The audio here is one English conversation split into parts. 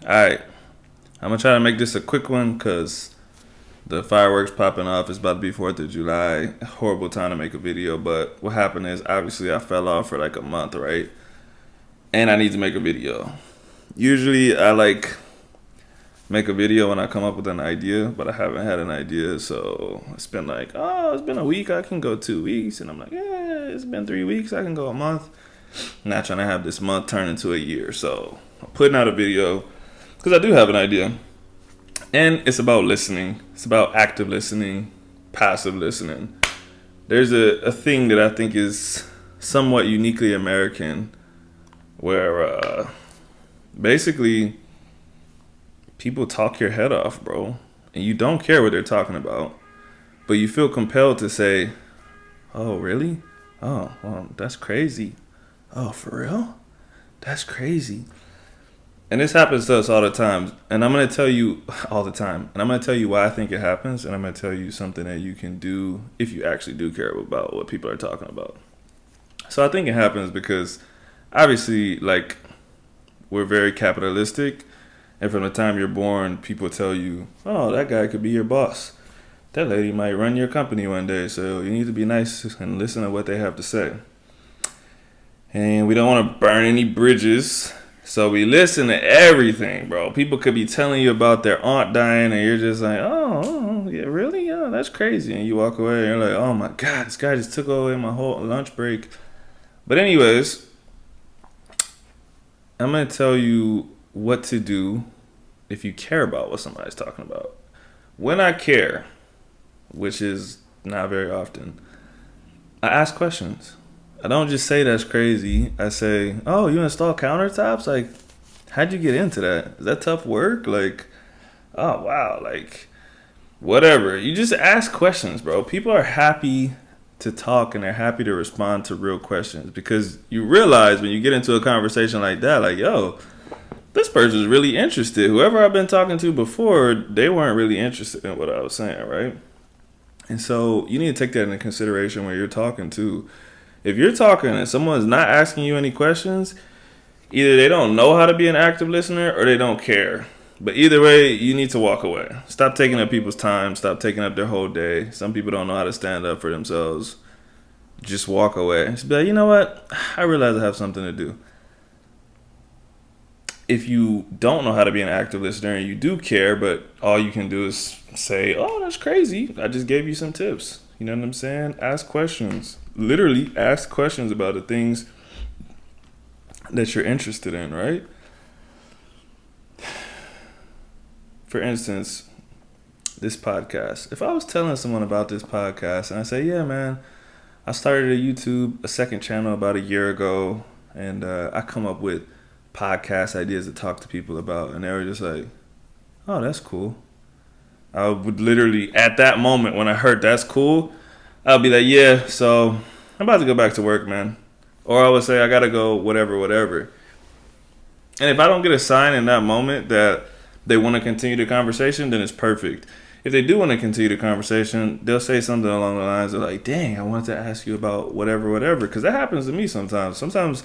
Alright, I'm gonna try to make this a quick one because the fireworks popping off is about to be 4th of July. Horrible time to make a video, but what happened is obviously I fell off for like a month, right? And I need to make a video. Usually I make a video when I come up with an idea, but I haven't had an idea, so it's been like, oh, it's been a week, I can go 2 weeks, and I'm like, yeah, it's been 3 weeks, I can go a month. I'm not trying to have this month turn into a year, so I'm putting out a video because I do have an idea. And it's about listening. It's about active listening, passive listening. There's a thing that I think is somewhat uniquely American where basically people talk your head off, bro. And you don't care what they're talking about. But you feel compelled to say, oh, really? Oh, well, that's crazy. Oh, for real? That's crazy. And this happens to us all the time. And I'm going to tell you all the time. And I'm going to tell you why I think it happens. And I'm going to tell you something that you can do if you actually do care about what people are talking about. So I think it happens because obviously, like, we're very capitalistic. And from the time you're born, people tell you, oh, that guy could be your boss. That lady might run your company one day. So you need to be nice and listen to what they have to say. And we don't want to burn any bridges. So we listen to everything, bro. People could be telling you about their aunt dying, and you're just like, oh, yeah, really? Yeah, that's crazy. And you walk away, and you're like, oh my God, this guy just took away my whole lunch break. But anyways, I'm going to tell you what to do if you care about what somebody's talking about. When I care, which is not very often, I ask questions. I don't just say that's crazy. I say, oh, you install countertops? Like, how'd you get into that? Is that tough work? Like, oh, wow. Like, whatever. You just ask questions, bro. People are happy to talk and they're happy to respond to real questions because you realize when you get into a conversation like that, like, yo, this person's really interested. Whoever I've been talking to before, they weren't really interested in what I was saying, right? And so you need to take that into consideration when you're talking too. If you're talking and someone's not asking you any questions, either they don't know how to be an active listener or they don't care. But either way, you need to walk away. Stop taking up people's time. Stop taking up their whole day. Some people don't know how to stand up for themselves. Just walk away. Just be like, you know what? I realize I have something to do. If you don't know how to be an active listener and you do care, but all you can do is say, oh, that's crazy. I just gave you some tips. You know what I'm saying? Ask questions. Literally ask questions about the things that you're interested in, right? For instance, this podcast. If I was telling someone about this podcast and I say, yeah, man, I started a second channel about a year ago, and I come up with podcast ideas to talk to people about, and they were just like, oh, that's cool. I would literally, at that moment when I heard that's cool, I'll be like, yeah, so I'm about to go back to work, man. Or I would say, I got to go whatever. And if I don't get a sign in that moment that they want to continue the conversation, then it's perfect. If they do want to continue the conversation, they'll say something along the lines of like, dang, I wanted to ask you about whatever. Because that happens to me sometimes. Sometimes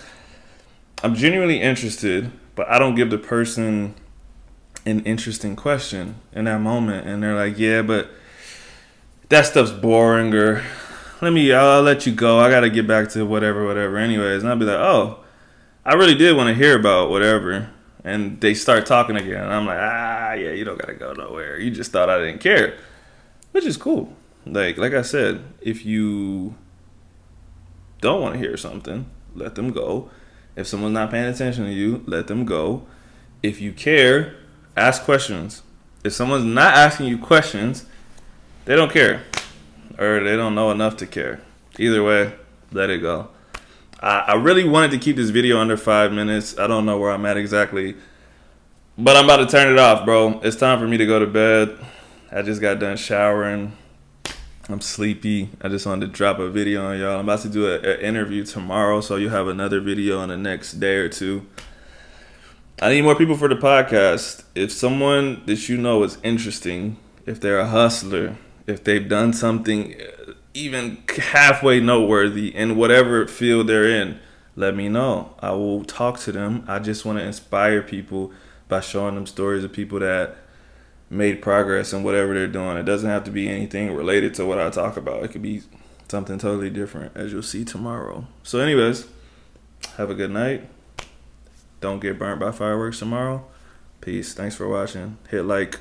I'm genuinely interested, but I don't give the person an interesting question in that moment. And they're like, yeah, but that stuff's boring, or I'll let you go. I got to get back to whatever anyways. And I'll be like, oh, I really did want to hear about whatever. And they start talking again. And I'm like, yeah, you don't got to go nowhere. You just thought I didn't care, which is cool. Like I said, if you don't want to hear something, let them go. If someone's not paying attention to you, let them go. If you care, ask questions. If someone's not asking you questions, they don't care, or they don't know enough to care. Either way, let it go. I really wanted to keep this video under 5 minutes. I don't know where I'm at exactly, but I'm about to turn it off, bro. It's time for me to go to bed. I just got done showering. I'm sleepy. I just wanted to drop a video on y'all. I'm about to do an interview tomorrow, so you'll have another video in the next day or two. I need more people for the podcast. If someone that you know is interesting, if they're a hustler, if they've done something even halfway noteworthy in whatever field they're in, let me know. I will talk to them. I just want to inspire people by showing them stories of people that made progress in whatever they're doing. It doesn't have to be anything related to what I talk about. It could be something totally different, as you'll see tomorrow. So anyways, have a good night. Don't get burnt by fireworks tomorrow. Peace. Thanks for watching. Hit like.